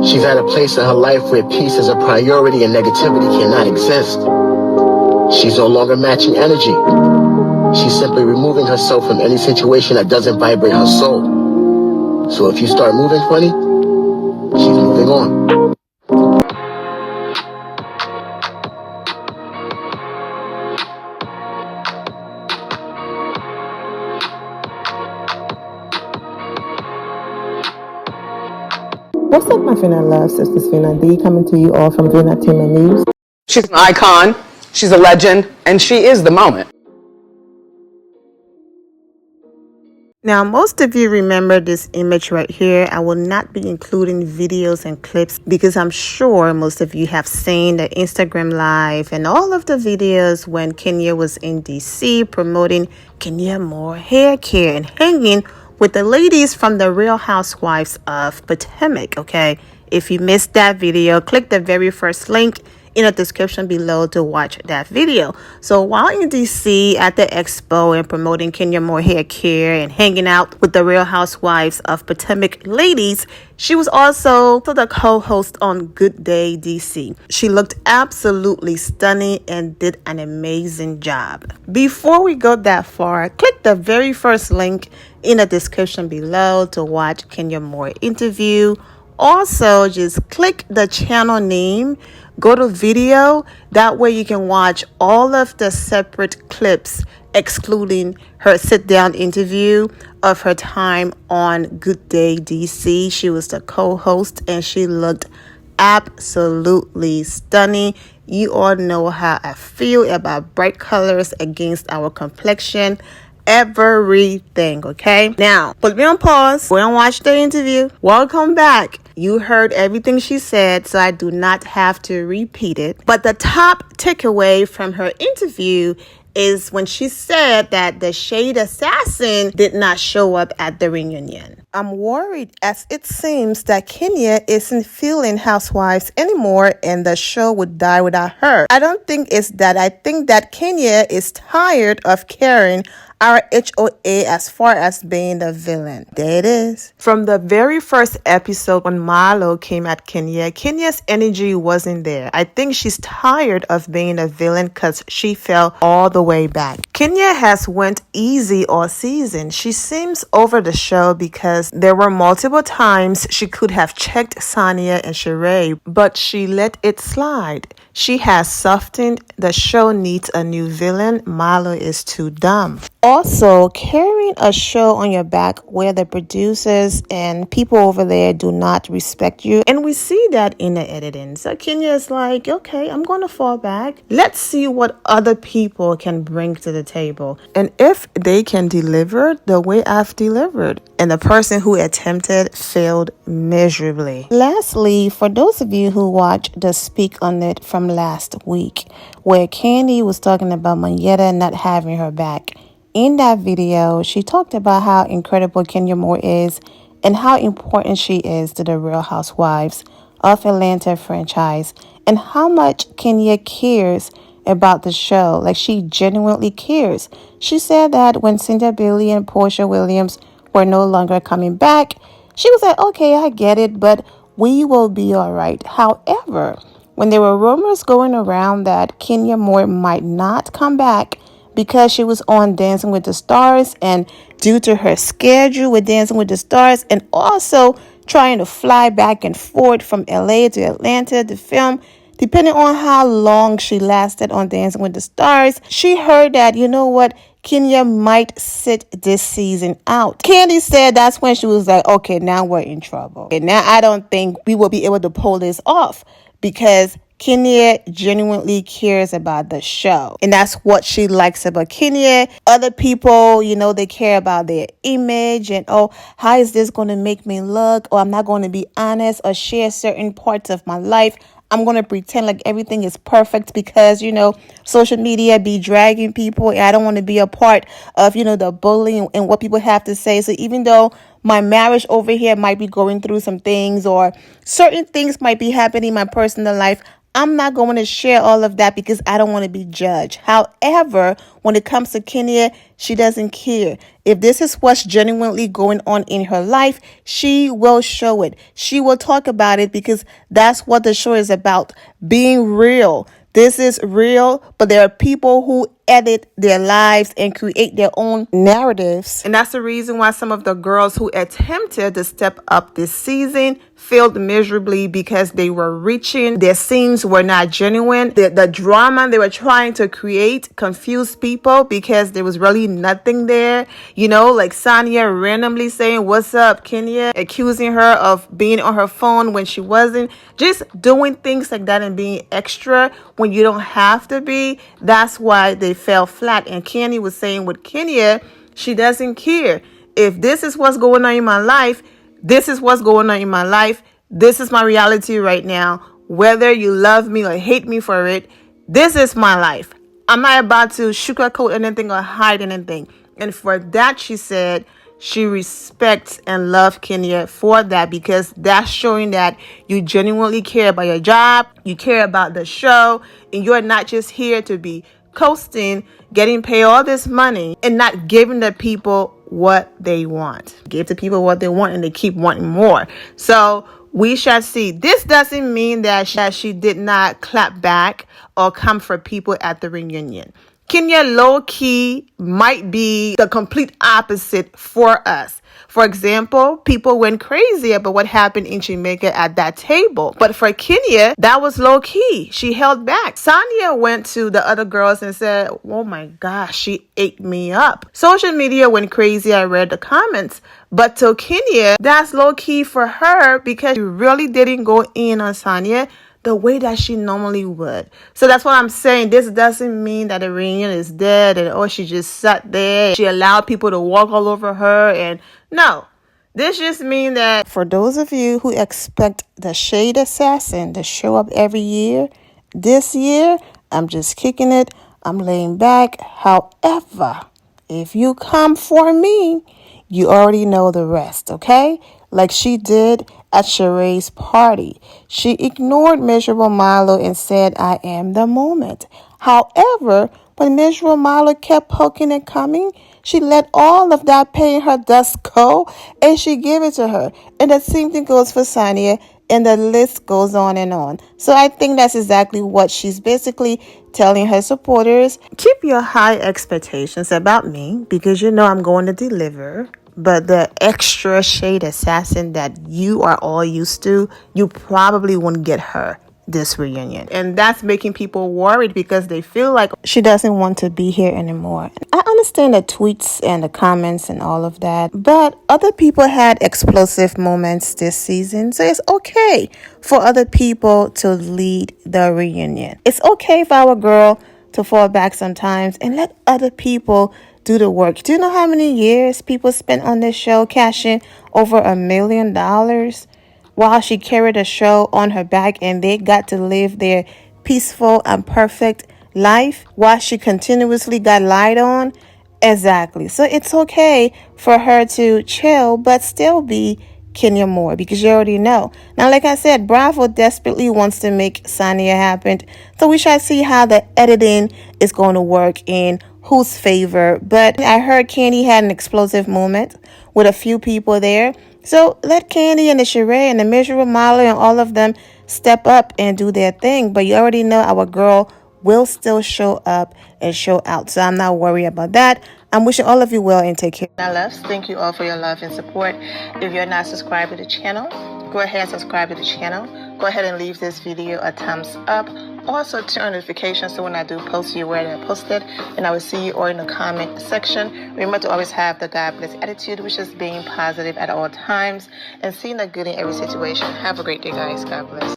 She's at a place in her life where peace is a priority and negativity cannot exist. She's no longer matching energy. She's simply removing herself from any situation that doesn't vibrate her soul. So if you start moving funny, she's moving on. What's up, my Fina love? Sisters Fina D coming to you all from Fina Team News. She's an icon, she's a legend, and she is the moment. Now, most of you remember this image right here. I will not be including videos and clips because I'm sure most of you have seen the Instagram Live and all of the videos when Kenya was in DC promoting Kenya More hair care and hanging with the ladies from the Real Housewives of Potomac, okay? If you missed that video, click the very first link in the description below to watch that video. So while in DC at the expo and promoting Kenya More hair care and hanging out with the Real Housewives of Potomac ladies, she was also the co-host on Good Day DC. She looked absolutely stunning and did an amazing job. Before we go that far, click the very first link in the description below to watch Kenya More interview. Also, just click the channel name, go to video. That way you can watch all of the separate clips, excluding her sit-down interview of her time on Good Day DC. She was the co-host and she looked absolutely stunning. You all know how I feel about bright colors against our complexion. Everything, okay? Now, put me on pause. Go and watch the interview. Welcome back. You heard everything she said, so I do not have to repeat it. But the top takeaway from her interview is when she said that the Shade Assassin did not show up at the reunion. I'm worried as it seems that Kenya isn't feeling Housewives anymore and the show would die without her. I don't think it's that. I think that Kenya is tired of carrying RHOA as far as being the villain. There it is. From the very first episode when Marlo came at Kenya, Kenya's energy wasn't there. I think she's tired of being a villain because she fell all the way back. Kenya has went easy all season. She seems over the show because there were multiple times she could have checked Sanya and Sheree, but she let it slide. She has softened. The show needs a new villain. Marlo is too dumb. Also, carrying a show on your back where the producers and people over there do not respect you. And we see that in the editing. So Kenya is like, okay, I'm going to fall back. Let's see what other people can bring to the table. And if they can deliver the way I've delivered. And the person who attempted failed miserably. Lastly, for those of you who watched the Speak on It from last week, where Candy was talking about Mayetta not having her back. In that video, she talked about how incredible Kenya More is and how important she is to the Real Housewives of Atlanta franchise and how much Kenya cares about the show. Like, she genuinely cares. She said that when Cynthia Bailey and Portia Williams were no longer coming back, she was like, okay, I get it, but we will be all right. However, when there were rumors going around that Kenya More might not come back because she was on Dancing with the Stars and due to her schedule with Dancing with the Stars and also trying to fly back and forth from LA to Atlanta to film, depending on how long she lasted on Dancing with the Stars, she heard that, you know what, Kenya might sit this season out. Candy said that's when she was like, okay, now we're in trouble. And now I don't think we will be able to pull this off because Kenya genuinely cares about the show. And that's what she likes about Kenya. Other people, you know, they care about their image and, oh, how is this going to make me look? Or I'm not going to be honest or share certain parts of my life. I'm going to pretend like everything is perfect because, you know, social media be dragging people. And I don't want to be a part of, you know, the bullying and what people have to say. So even though my marriage over here might be going through some things or certain things might be happening in my personal life, I'm not going to share all of that because I don't want to be judged. However, when it comes to Kenya, she doesn't care. If this is what's genuinely going on in her life, she will show it. She will talk about it because that's what the show is about, being real. This is real, but there are people who edit their lives and create their own narratives. And that's the reason why some of the girls who attempted to step up this season failed miserably, because they were reaching. Their scenes were not genuine. The drama they were trying to create confused people because there was really nothing there. You know, like Sanya randomly saying, "What's up, Kenya?" accusing her of being on her phone when she wasn't. Just doing things like that and being extra when you don't have to be. That's why they fell flat. And Candy was saying with Kenya, she doesn't care. If this is what's going on in my life, this is what's going on in my life. This is my reality right now. Whether you love me or hate me for it, this is my life. I'm not about to sugarcoat anything or hide anything. And for that, she said, she respects and loves Kenya for that, because that's showing that you genuinely care about your job, you care about the show, and you're not just here to be coasting, getting paid all this money and not giving the people what they want. Give the people what they want and they keep wanting more. So we shall see. This doesn't mean that she did not clap back or come for people at the reunion. Kenya low-key might be the complete opposite for us. For example, people went crazy about what happened in Jamaica at that table. But for Kenya, that was low-key. She held back. Sanya went to the other girls and said, "Oh my gosh, she ate me up." Social media went crazy. I read the comments. But to Kenya, that's low-key for her, because she really didn't go in on Sanya the way that she normally would. So that's what I'm saying. This doesn't mean that the reunion is dead and she just sat there. She allowed people to walk all over her. And no, this just means that for those of you who expect the Shade Assassin to show up every year, this year, I'm just kicking it. I'm laying back. However, if you come for me, you already know the rest, okay? Like she did at Sheree's party. She ignored Miserable Milo and said, "I am the moment." However, when Miserable Milo kept poking and coming, she let all of that paying her dust go and she gave it to her. And the same thing goes for Sanya, and the list goes on and on. So I think that's exactly what she's basically telling her supporters. Keep your high expectations about me, because you know I'm going to deliver. But the extra Shade Assassin that you are all used to, you probably won't get her this reunion. And that's making people worried, because they feel like she doesn't want to be here anymore. I understand the tweets and the comments and all of that, but other people had explosive moments this season. So it's okay for other people to lead the reunion. It's okay for our girl to fall back sometimes and let other people do the work. Do you know how many years people spent on this show cashing over $1 million while she carried a show on her back, and they got to live their peaceful and perfect life while she continuously got lied on? Exactly. So it's okay for her to chill but still be Kenya Moore, because you already know. Now, like I said, Bravo desperately wants to make Sanya happen. So we shall see how the editing is going to work in whose favor. But I heard Candy had an explosive moment with a few people there. So let Candy and the Sheree and the Miserable Molly and all of them step up and do their thing. But you already know our girl will still show up and show out. So I'm not worried about that. I'm wishing all of you well and take care. My loves, thank you all for your love and support. If you're not subscribed to the channel, go ahead and subscribe to the channel. Go ahead and leave this video a thumbs up. Also turn on notifications so when I do post, you're aware that I posted. And I will see you all in the comment section. Remember to always have the God bless attitude, which is being positive at all times and seeing the good in every situation. Have a great day, guys. God bless.